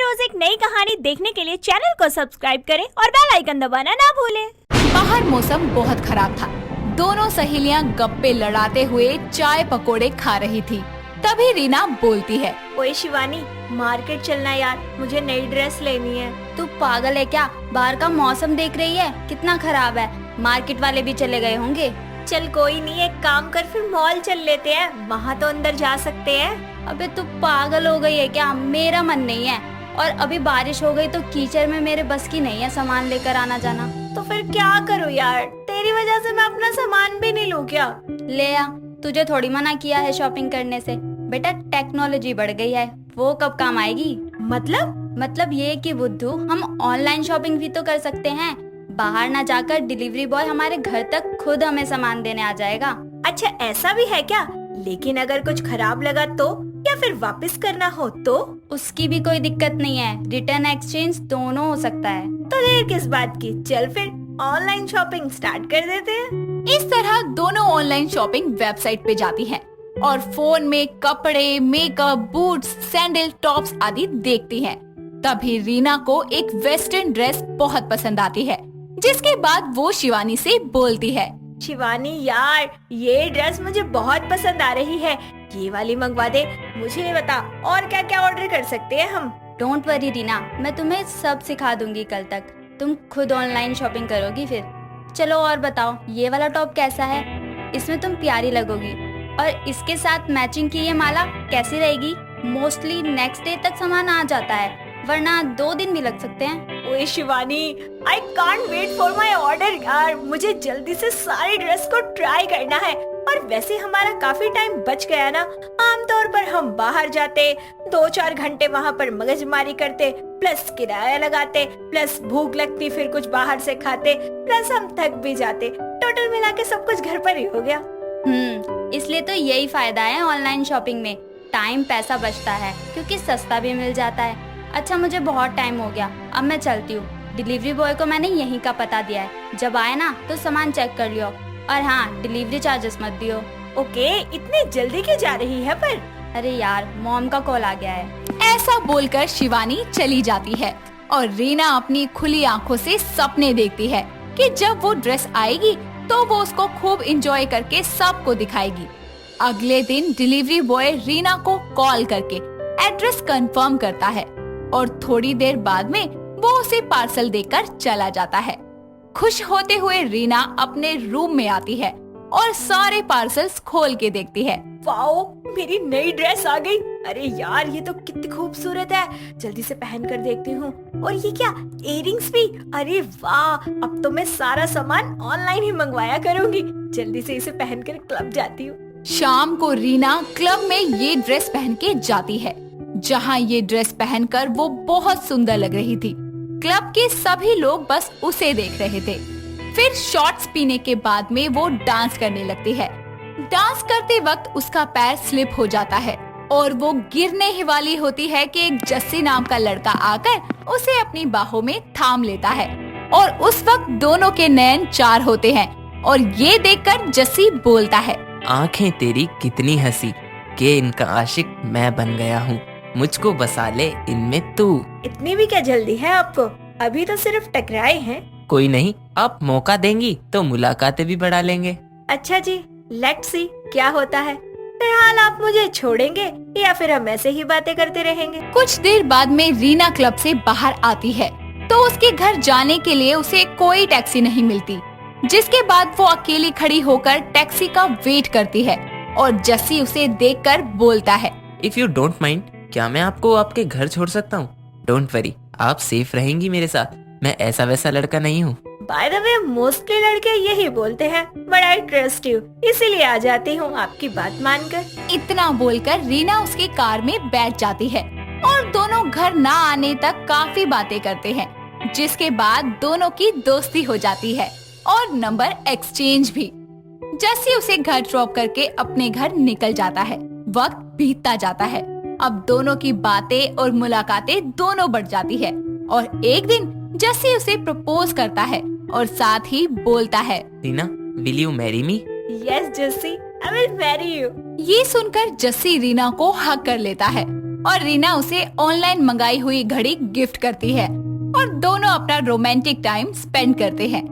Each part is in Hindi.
रोज एक नई कहानी देखने के लिए चैनल को सब्सक्राइब करें और बेल आइकन दबाना ना भूलें। बाहर मौसम बहुत खराब था। दोनों सहेलियां गप्पे लड़ाते हुए चाय पकोड़े खा रही थी। तभी रीना बोलती है, ओए शिवानी, मार्केट चलना यार, मुझे नई ड्रेस लेनी है। तू पागल है क्या? बाहर का मौसम देख रही है कितना खराब है। मार्केट वाले भी चले गए होंगे। चल कोई नहीं, एक काम कर, फिर मॉल चल लेते हैं, वहाँ तो अंदर जा सकते हैं। अबे तू पागल हो गई है क्या? मेरा मन नहीं है, और अभी बारिश हो गई तो कीचड़ में मेरे बस की नहीं है सामान लेकर आना जाना। तो फिर क्या करूँ यार, तेरी वजह से मैं अपना सामान भी नहीं लूँ क्या? ले आ, तुझे थोड़ी मना किया है शॉपिंग करने से। बेटा टेक्नोलॉजी बढ़ गई है, वो कब काम आएगी? मतलब ये कि बुद्धू, हम ऑनलाइन शॉपिंग भी तो कर सकते हैं। बाहर ना जाकर डिलीवरी बॉय हमारे घर तक खुद हमें सामान देने आ जाएगा। अच्छा ऐसा भी है क्या? लेकिन अगर कुछ खराब लगा तो, या फिर वापस करना हो तो? उसकी भी कोई दिक्कत नहीं है, रिटर्न एक्सचेंज दोनों हो सकता है। तो देर किस बात की, चल फिर ऑनलाइन शॉपिंग स्टार्ट कर देते हैं। इस तरह दोनों ऑनलाइन शॉपिंग वेबसाइट पे जाती हैं और फोन में कपड़े, मेकअप, बूट्स, सैंडल, टॉप्स आदि देखती हैं। तभी रीना को एक वेस्टर्न ड्रेस बहुत पसंद आती है, जिसके बाद वो शिवानी से बोलती है, शिवानी यार, ये ड्रेस मुझे बहुत पसंद आ रही है, ये वाली मंगवा दे। मुझे बता और क्या क्या ऑर्डर कर सकते हैं हम? डोंट वरी रीना, मैं तुम्हें सब सिखा दूंगी। कल तक तुम खुद ऑनलाइन शॉपिंग करोगी फिर। चलो और बताओ, ये वाला टॉप कैसा है? इसमें तुम प्यारी लगोगी, और इसके साथ मैचिंग की ये माला कैसी रहेगी? मोस्टली नेक्स्ट डे तक सामान आ जाता है, वरना 2 दिन भी लग सकते हैं। ओए Shivani, I can't wait for my order यार, मुझे जल्दी से सारी ड्रेस को ट्राई करना है। और वैसे हमारा काफी टाइम बच गया ना। आमतौर पर हम बाहर जाते, 2-4 घंटे वहाँ पर मगजमारी करते, प्लस किराया लगाते, प्लस भूख लगती, फिर कुछ बाहर से खाते, प्लस हम थक भी जाते। टोटल मिला के सब कुछ घर पर ही हो गया। इसलिए तो यही फायदा है ऑनलाइन शॉपिंग में, टाइम पैसा बचता है क्योंकि सस्ता भी मिल जाता है। अच्छा मुझे बहुत टाइम हो गया, अब मैं चलती हूँ। डिलीवरी बॉय को मैंने यहीं का पता दिया है, जब आए ना तो सामान चेक कर लियो, और हाँ डिलीवरी चार्जेस मत दियो। ओके, इतनी जल्दी क्यों जा रही है पर? अरे यार मॉम का कॉल आ गया है। ऐसा बोलकर शिवानी चली जाती है और रीना अपनी खुली आंखों से सपने देखती है कि जब वो ड्रेस आएगी तो वो उसको खूब एंजॉय करके सबको दिखाएगी। अगले दिन डिलीवरी बॉय रीना को कॉल करके एड्रेस कंफर्म करता है और थोड़ी देर बाद में वो उसे पार्सल देकर चला जाता है। खुश होते हुए रीना अपने रूम में आती है और सारे पार्सल्स खोल के देखती है। वाओ, मेरी नई ड्रेस आ गई। अरे यार, ये तो कितनी खूबसूरत है, जल्दी से पहन कर देखती हूँ। और ये क्या, इयररिंग्स भी? अरे वाह, अब तो मैं सारा सामान ऑनलाइन ही मंगवाया करूँगी। जल्दी से इसे पहन कर क्लब जाती हूँ। शाम को रीना क्लब में ये ड्रेस पहन के जाती है, जहाँ ये ड्रेस पहनकर वो बहुत सुंदर लग रही थी। क्लब के सभी लोग बस उसे देख रहे थे। फिर शॉट्स पीने के बाद में वो डांस करने लगती है। डांस करते वक्त उसका पैर स्लिप हो जाता है और वो गिरने ही वाली होती है कि एक जस्सी नाम का लड़का आकर उसे अपनी बाहों में थाम लेता है, और उस वक्त दोनों के नैन चार होते हैं। और ये देखकर जस्सी बोलता है, आंखें तेरी कितनी हंसी कि इनका आशिक मैं बन गया हूँ, मुझको बसा ले इनमें तू। इतनी भी क्या जल्दी है आपको? अभी तो सिर्फ टकराए हैं। कोई नहीं, अब मौका देंगी तो मुलाकातें भी बढ़ा लेंगे। अच्छा जी, लेट्स सी क्या होता है। फिलहाल आप मुझे छोड़ेंगे या फिर हम ऐसे ही बातें करते रहेंगे? कुछ देर बाद में रीना क्लब से बाहर आती है तो उसके घर जाने के लिए उसे कोई टैक्सी नहीं मिलती, जिसके बाद वो अकेली खड़ी होकर टैक्सी का वेट करती है और जस्सी उसे देखकर बोलता है, इफ यू डोंट माइंड, क्या मैं आपको आपके घर छोड़ सकता हूँ? डोंट वरी, आप सेफ रहेंगी मेरे साथ, मैं ऐसा वैसा लड़का नहीं हूँ। बाय द वे, मोस्टली लड़के यही बोलते हैं, बट आई ट्रस्ट यू, इसीलिए आ जाती हूँ आपकी बात मानकर। इतना बोलकर रीना उसके कार में बैठ जाती है और दोनों घर ना आने तक काफी बातें करते हैं, जिसके बाद दोनों की दोस्ती हो जाती है और नंबर एक्सचेंज भी। जस्सी उसे घर ड्रॉप करके अपने घर निकल जाता है। वक्त बीतता जाता है, अब दोनों की बातें और मुलाकातें दोनों बढ़ जाती है, और एक दिन जस्सी उसे प्रपोज करता है और साथ ही बोलता है, Reena, will you marry me? Yes Jassi, I will marry you. ये सुनकर जस्सी रीना को हक कर लेता है और रीना उसे ऑनलाइन मंगाई हुई घड़ी गिफ्ट करती है और दोनों अपना रोमांटिक टाइम स्पेंड करते हैं।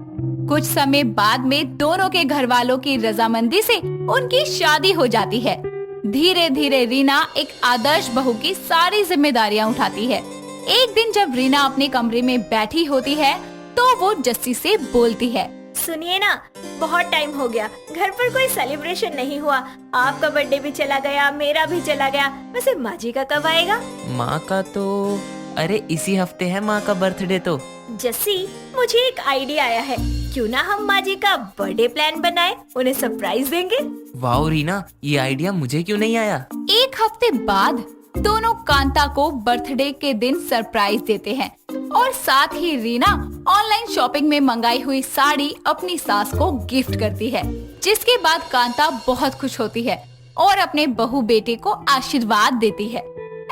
कुछ समय बाद में दोनों के घर वालों की रजामंदी से उनकी शादी हो जाती है। धीरे धीरे रीना एक आदर्श बहू की सारी जिम्मेदारियां उठाती है। एक दिन जब रीना अपने कमरे में बैठी होती है तो वो जस्सी से बोलती है, सुनिए ना, बहुत टाइम हो गया, घर पर कोई सेलिब्रेशन नहीं हुआ। आपका बर्थडे भी चला गया, मेरा भी चला गया। वैसे माँ जी का कब आएगा? माँ का तो अरे इसी हफ्ते है माँ का बर्थडे तो। जस्सी, मुझे एक आइडिया आया है, क्यों ना हम माँ जी का बर्थडे प्लान बनाए, उन्हें सरप्राइज देंगे। वाह रीना, ये आइडिया मुझे क्यों नहीं आया। एक हफ्ते बाद दोनों कांता को बर्थडे के दिन सरप्राइज देते हैं और साथ ही रीना ऑनलाइन शॉपिंग में मंगाई हुई साड़ी अपनी सास को गिफ्ट करती है, जिसके बाद कांता बहुत खुश होती है और अपने बहू बेटे को आशीर्वाद देती है।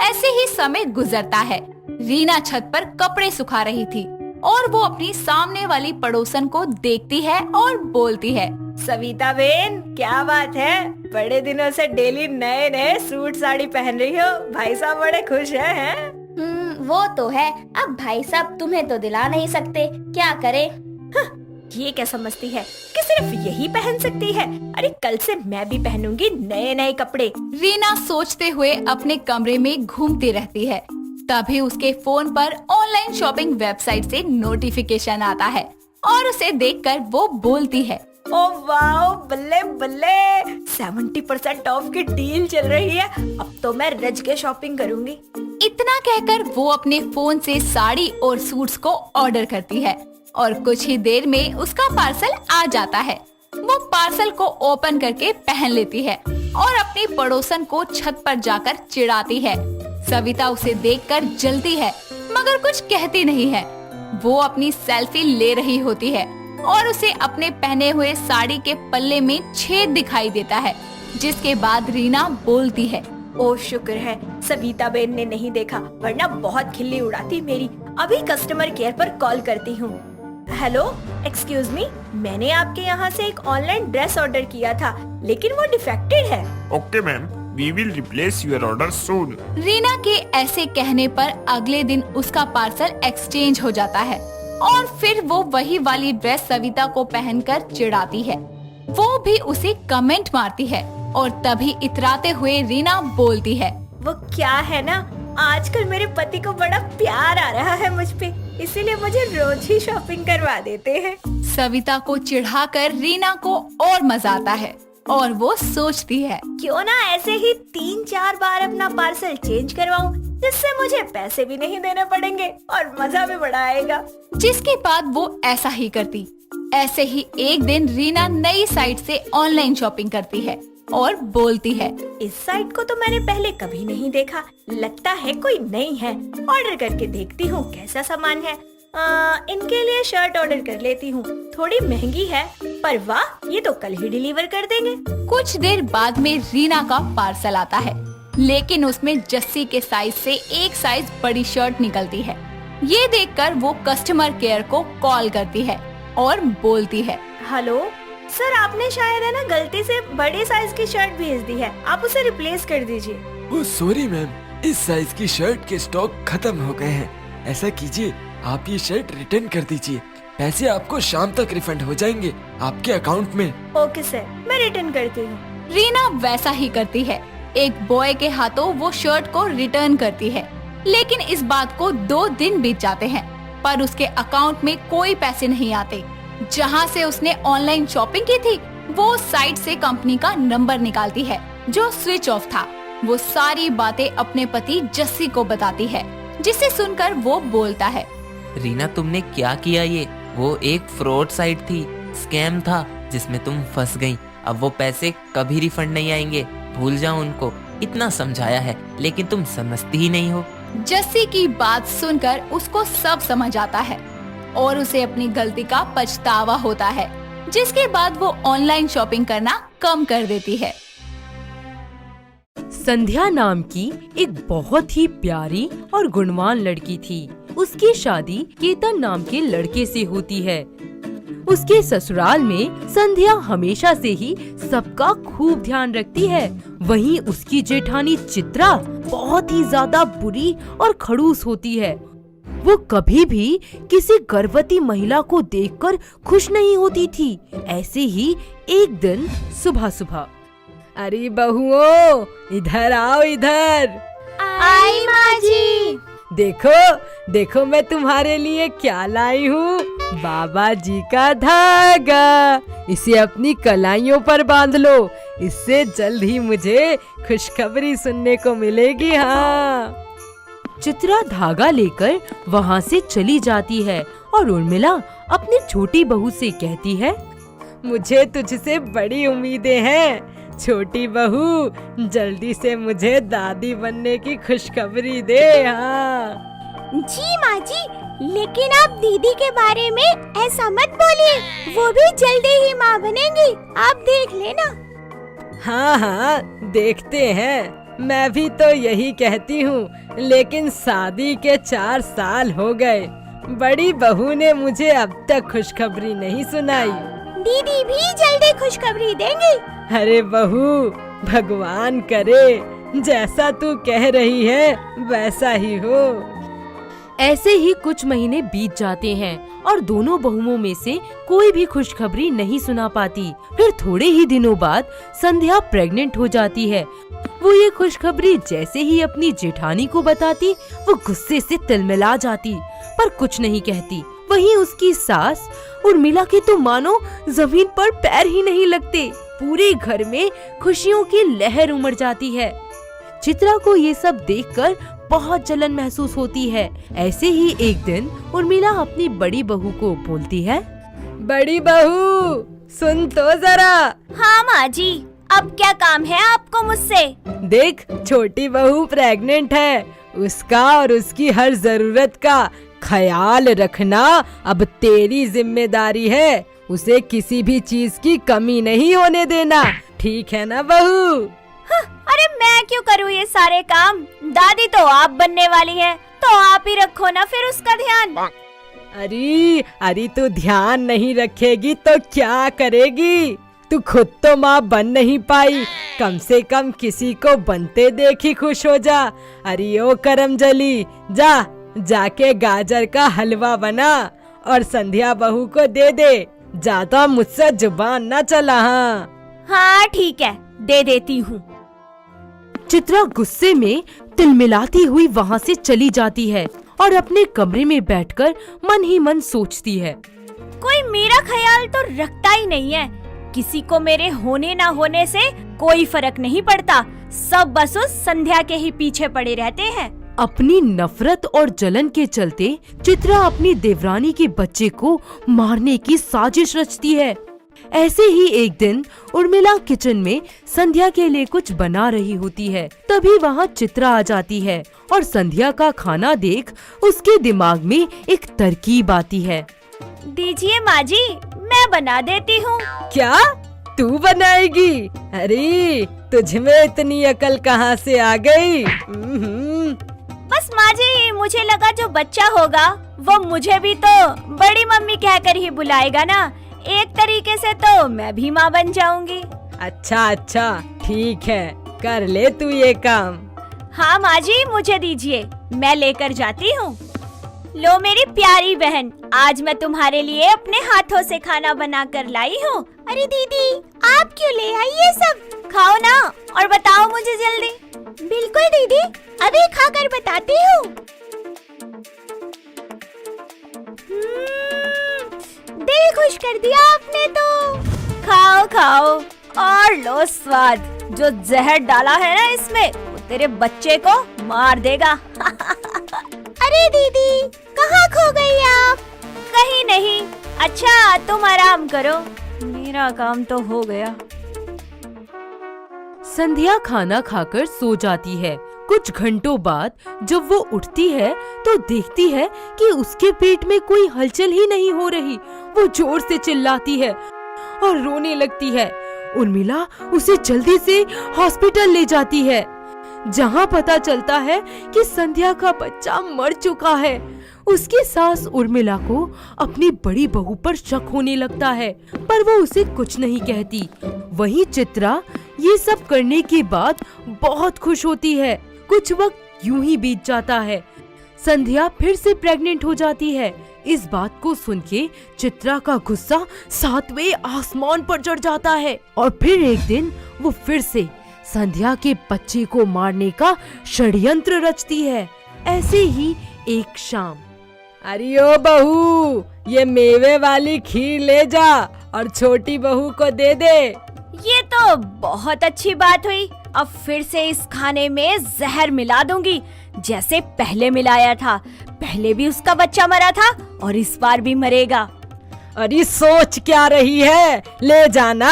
ऐसे ही समय गुजरता है। रीना छत पर कपड़े सुखा रही थी और वो अपनी सामने वाली पड़ोसन को देखती है और बोलती है, सविता बहन, क्या बात है, बड़े दिनों से डेली नए नए सूट साड़ी पहन रही हो। भाई साहब बड़े खुश हैं? वो तो है, अब भाई साहब तुम्हें तो दिला नहीं सकते, क्या करे। ये क्या समझती है कि सिर्फ यही पहन सकती है? अरे कल से मैं भी पहनूंगी नए नए कपड़े। रीना सोचते हुए अपने कमरे में घूमती रहती है। तभी उसके फोन पर ऑनलाइन शॉपिंग वेबसाइट से नोटिफिकेशन आता है और उसे देखकर वो बोलती है, ओ वाओ, बल्ले बल्ले, 70% ऑफ की डील चल रही है। अब तो मैं रज के शॉपिंग करूंगी। इतना कहकर वो अपने फोन से साड़ी और सूट्स को ऑर्डर करती है और कुछ ही देर में उसका पार्सल आ जाता है। वो पार्सल को ओपन करके पहन लेती है और अपनी पड़ोसन को छत पर जाकर चिढ़ाती है। सविता उसे देखकर जलती है मगर कुछ कहती नहीं है। वो अपनी सेल्फी ले रही होती है और उसे अपने पहने हुए साड़ी के पल्ले में छेद दिखाई देता है, जिसके बाद रीना बोलती है, ओ शुक्र है सविता बहन ने नहीं देखा, वरना बहुत खिल्ली उड़ाती मेरी। अभी कस्टमर केयर पर कॉल करती हूँ। हेलो, एक्सक्यूज मी, मैंने आपके यहाँ से एक ऑनलाइन ड्रेस ऑर्डर किया था, लेकिन वो डिफेक्टेड है। Okay ma'am, we will replace your order soon. Reena के ऐसे कहने पर अगले दिन उसका पार्सल एक्सचेंज हो जाता है और फिर वो वही वाली ड्रेस सविता को पहनकर चिढ़ाती है। वो भी उसे कमेंट मारती है और तभी इतराते हुए रीना बोलती है, वो क्या है ना, आजकल मेरे पति को बड़ा प्यार आ रहा है मुझ पे, इसीलिए मुझे रोज ही शॉपिंग करवा देते हैं। सविता को चिढ़ाकर रीना को और मजा आता है और वो सोचती है, क्यों ना ऐसे ही 3-4 बार अपना पार्सल चेंज करवाऊं, जिससे मुझे पैसे भी नहीं देने पड़ेंगे और मजा भी बड़ा आएगा। जिसके बाद वो ऐसा ही करती। ऐसे ही एक दिन रीना नई साइट से ऑनलाइन शॉपिंग करती है और बोलती है, इस साइट को तो मैंने पहले कभी नहीं देखा, लगता है कोई नई है। ऑर्डर करके देखती हूँ कैसा सामान है। इनके लिए शर्ट ऑर्डर कर लेती हूँ, थोड़ी महंगी है पर वाह, ये तो कल ही डिलीवर कर देंगे। कुछ देर बाद में रीना का पार्सल आता है, लेकिन उसमें जस्सी के साइज से एक साइज बड़ी शर्ट निकलती है। ये देखकर वो कस्टमर केयर को कॉल करती है और बोलती है, हेलो सर, आपने शायद है ना गलती से बड़े साइज की शर्ट भेज दी है, आप उसे रिप्लेस कर दीजिए। ओह सॉरी मैम, इस साइज की शर्ट के स्टॉक खत्म हो गए हैं। ऐसा कीजिए, आप ये शर्ट रिटर्न कर दीजिए, पैसे आपको शाम तक रिफंड हो जाएंगे आपके अकाउंट में। ओके सर, मैं रिटर्न करती हूँ। रीना वैसा ही करती है। एक बॉय के हाथों वो शर्ट को रिटर्न करती है, लेकिन इस बात को 2 दिन बीत जाते हैं पर उसके अकाउंट में कोई पैसे नहीं आते। जहाँ से उसने ऑनलाइन शॉपिंग की थी, वो साइट से कंपनी का नंबर निकालती है जो स्विच ऑफ था। वो सारी बातें अपने पति जस्सी को बताती है, जिसे सुनकर वो बोलता है, रीना तुमने क्या किया ये? वो एक फ्रॉड साइट थी, स्कैम था जिसमें तुम फंस गई। अब वो पैसे कभी रिफंड नहीं आएंगे, भूल जाओ उनको। इतना समझाया है लेकिन तुम समझती ही नहीं हो। जस्सी की बात सुनकर उसको सब समझ आता है और उसे अपनी गलती का पछतावा होता है, जिसके बाद वो ऑनलाइन शॉपिंग करना कम कर देती है। संध्या नाम की एक बहुत ही प्यारी और गुणवान लड़की थी। उसकी शादी केतन नाम के लड़के से होती है। उसके ससुराल में संध्या हमेशा से ही सबका खूब ध्यान रखती है। वहीं उसकी जेठानी चित्रा बहुत ही ज्यादा बुरी और खड़ूस होती है। वो कभी भी किसी गर्भवती महिला को देखकर खुश नहीं होती थी। ऐसे ही एक दिन सुबह सुबह, अरे बहुओं, इधर आओ, इधर। आई माँ जी। देखो देखो मैं तुम्हारे लिए क्या लाई हूँ, बाबा जी का धागा। इसे अपनी कलाइयों पर बांध लो, इससे जल्द ही मुझे खुशखबरी सुनने को मिलेगी। हाँ। चित्रा धागा लेकर वहाँ से चली जाती है और उर्मिला अपनी छोटी बहू से कहती है, मुझे तुझसे बड़ी उम्मीदें हैं छोटी बहू, जल्दी से मुझे दादी बनने की खुशखबरी दे। हाँ जी माँ जी, लेकिन आप दीदी के बारे में ऐसा मत बोलिए, वो भी जल्दी ही माँ बनेंगी, आप देख लेना। हाँ हाँ देखते हैं, मैं भी तो यही कहती हूँ, लेकिन शादी के 4 साल हो गए, बड़ी बहू ने मुझे अब तक खुशखबरी नहीं सुनाई। दीदी भी जल्दी खुशखबरी देंगी। अरे बहू, भगवान करे जैसा तू कह रही है वैसा ही हो। ऐसे ही कुछ महीने बीत जाते हैं और दोनों बहुओं में से कोई भी खुशखबरी नहीं सुना पाती। फिर थोड़े ही दिनों बाद संध्या प्रेग्नेंट हो जाती है। वो ये खुशखबरी जैसे ही अपनी जेठानी को बताती, वो गुस्से से तिलमिला जाती पर कुछ नहीं कहती। वहीं उसकी सास उर्मिला के तो मानो जमीन पर पैर ही नहीं लगते। पूरे घर में खुशियों की लहर उमड़ जाती है। चित्रा को ये सब देखकर बहुत जलन महसूस होती है। ऐसे ही एक दिन उर्मिला अपनी बड़ी बहू को बोलती है, बड़ी बहू सुन तो जरा। हाँ माँ जी, अब क्या काम है आपको मुझसे? देख, छोटी बहू प्रेग्नेंट है, उसका और उसकी हर जरूरत का ख्याल रखना अब तेरी जिम्मेदारी है। उसे किसी भी चीज की कमी नहीं होने देना, ठीक है ना बहू? अरे मैं क्यों करूँ ये सारे काम? दादी तो आप बनने वाली है, तो आप ही रखो ना फिर उसका ध्यान। अरे तू ध्यान नहीं रखेगी तो क्या करेगी? तू खुद तो माँ बन नहीं पाई, कम से कम किसी को बनते देख ही खुश हो जा। अरे ओ करमजली, जाके गाजर का हलवा बना और संध्या बहू को दे दे। ज्यादा मुझसे जुबान ना चला। हाँ ठीक है, दे देती हूँ। चित्रा गुस्से में तिलमिलाती हुई वहाँ से चली जाती है और अपने कमरे में बैठकर मन ही मन सोचती है, कोई मेरा ख्याल तो रखता ही नहीं है। किसी को मेरे होने ना होने से कोई फर्क नहीं पड़ता, सब बस उस संध्या के ही पीछे पड़े रहते हैं। अपनी नफरत और जलन के चलते चित्रा अपनी देवरानी के बच्चे को मारने की साजिश रचती है। ऐसे ही एक दिन उर्मिला किचन में संध्या के लिए कुछ बना रही होती है। तभी वहाँ चित्रा आ जाती है और संध्या का खाना देख उसके दिमाग में एक तरकीब आती है। दीजिए माँ जी, मैं बना देती हूँ। क्या तू बनाएगी? अरे तुझ में इतनी अकल कहाँ से आ गई? बस माँ जी, मुझे लगा जो बच्चा होगा वो मुझे भी तो बड़ी मम्मी कहकर ही बुलाएगा ना, एक तरीके से तो मैं भी माँ बन जाऊंगी। अच्छा ठीक है, कर ले तू ये काम। हाँ माँ जी, मुझे दीजिए, मैं लेकर जाती हूँ। लो मेरी प्यारी बहन, आज मैं तुम्हारे लिए अपने हाथों से खाना बना कर लाई हूँ। अरे दीदी, आप क्यों ले आई ये सब? खाओ ना और बताओ मुझे जल्दी। बिल्कुल दीदी, अभी खाकर बताती हूँ। दिल खुश कर दिया आपने तो। खाओ और लो स्वाद। जो जहर डाला है ना इसमें, वो तेरे बच्चे को मार देगा। अरे दीदी, कहाँ खो गई आप? कहीं नहीं। अच्छा तुम आराम करो, मेरा काम तो हो गया। संध्या खाना खाकर सो जाती है। कुछ घंटों बाद जब वो उठती है तो देखती है कि उसके पेट में कोई हलचल ही नहीं हो रही। वो जोर से चिल्लाती है और रोने लगती है। उर्मिला उसे जल्दी से हॉस्पिटल ले जाती है, जहाँ पता चलता है कि संध्या का बच्चा मर चुका है। उसकी सास उर्मिला को अपनी बड़ी बहू पर शक होने लगता है, पर वो उसे कुछ नहीं कहती। वहीं चित्रा ये सब करने के बाद बहुत खुश होती है। कुछ वक्त यूं ही बीत जाता है। संध्या फिर से प्रेग्नेंट हो जाती है। इस बात को सुन के चित्रा का गुस्सा 7वें आसमान पर चढ़ जाता है और फिर एक दिन वो फिर से संध्या के बच्चे को मारने का षड्यंत्र रचती है। ऐसे ही एक शाम, अरे ओ बहू, ये मेवे वाली खीर ले जा और छोटी बहू को दे दे। ये तो बहुत अच्छी बात हुई। अब फिर से इस खाने में जहर मिला दूंगी, जैसे पहले मिलाया था। पहले भी उसका बच्चा मरा था और इस बार भी मरेगा। अरे सोच क्या रही है, ले जाना।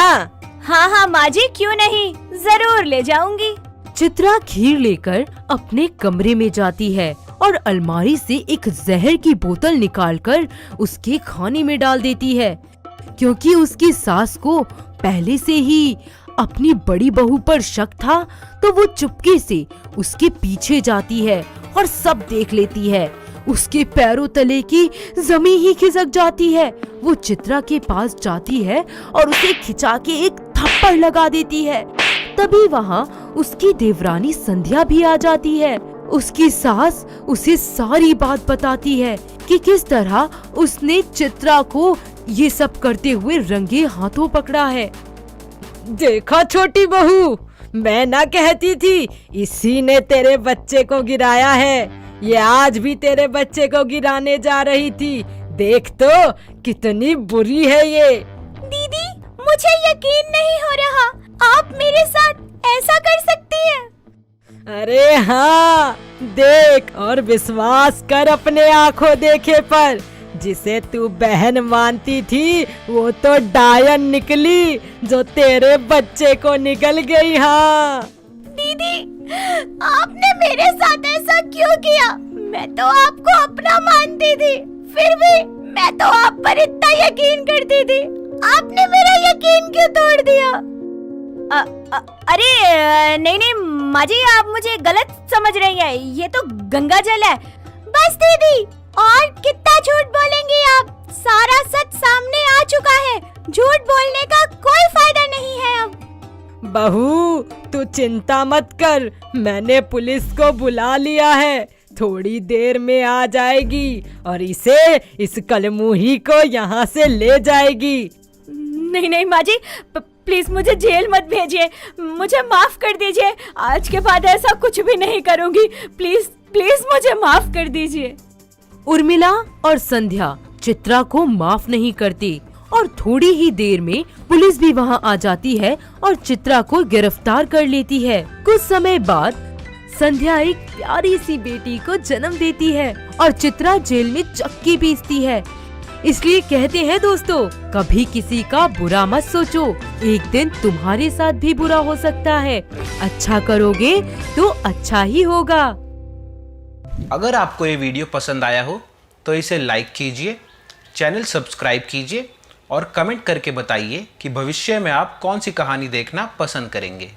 हाँ हाँ माँ जी, क्यों नहीं, जरूर ले जाऊंगी। चित्रा खीर लेकर अपने कमरे में जाती है और अलमारी से एक जहर की बोतल निकालकर उसके खाने में डाल देती है। क्योंकि उसकी सास को पहले से ही अपनी बड़ी बहू पर शक था, तो वो चुपके से उसके पीछे जाती है और सब देख लेती है। उसके पैरों तले की जमीन ही खिसक जाती है। वो चित्रा के पास जाती है और उसे खिंचा के एक थप्पड़ लगा देती है। तभी वहाँ उसकी देवरानी संध्या भी आ जाती है। उसकी सास उसे सारी बात बताती है कि किस तरह उसने चित्रा को ये सब करते हुए रंगे हाथों पकड़ा है। देखा छोटी बहू, मैं ना कहती थी इसी ने तेरे बच्चे को गिराया है। ये आज भी तेरे बच्चे को गिराने जा रही थी। देख तो कितनी बुरी है ये। दीदी, मुझे यकीन नहीं हो रहा, आप मेरे साथ ऐसा कर सकती हैं। अरे हाँ, देख और विश्वास कर अपने आंखों देखे पर। जिसे तू बहन मानती थी वो तो डायन निकली, जो तेरे बच्चे को निकल गई। हाँ दीदी, आपने मेरे साथ ऐसा क्यों किया? मैं तो आपको अपना मानती थी, फिर भी मैं तो आप पर इतना यकीन करती थी। आपने मेरा यकीन क्यों तोड़ दिया? अरे नहीं नहीं माँ जी, आप मुझे गलत समझ रही हैं। ये तो गंगा जल है। बस दीदी, और कितना झूठ बोलेंगी आप? सारा सच सामने आ चुका है। झूठ बोलने का कोई फायदा नहीं है अब। बहू, तू चिंता मत कर, मैंने पुलिस को बुला लिया है। थोड़ी देर में आ जाएगी और इस कलमुही को यहाँ से ले जाएगी। नहीं नहीं माँ जी, प्लीज मुझे जेल मत भेजिए, मुझे माफ कर दीजिए। आज के बाद ऐसा कुछ भी नहीं करूँगी। प्लीज प्लीज मुझे माफ कर दीजिए। उर्मिला और संध्या चित्रा को माफ नहीं करती और थोड़ी ही देर में पुलिस भी वहां आ जाती है और चित्रा को गिरफ्तार कर लेती है। कुछ समय बाद संध्या एक प्यारी सी बेटी को जन्म देती है और चित्रा जेल में चक्की पीसती है। इसलिए कहते हैं दोस्तों, कभी किसी का बुरा मत सोचो, एक दिन तुम्हारे साथ भी बुरा हो सकता है। अच्छा करोगे तो अच्छा ही होगा। अगर आपको ये वीडियो पसंद आया हो तो इसे लाइक कीजिए, चैनल सब्सक्राइब कीजिए और कमेंट करके बताइए कि भविष्य में आप कौन सी कहानी देखना पसंद करेंगे।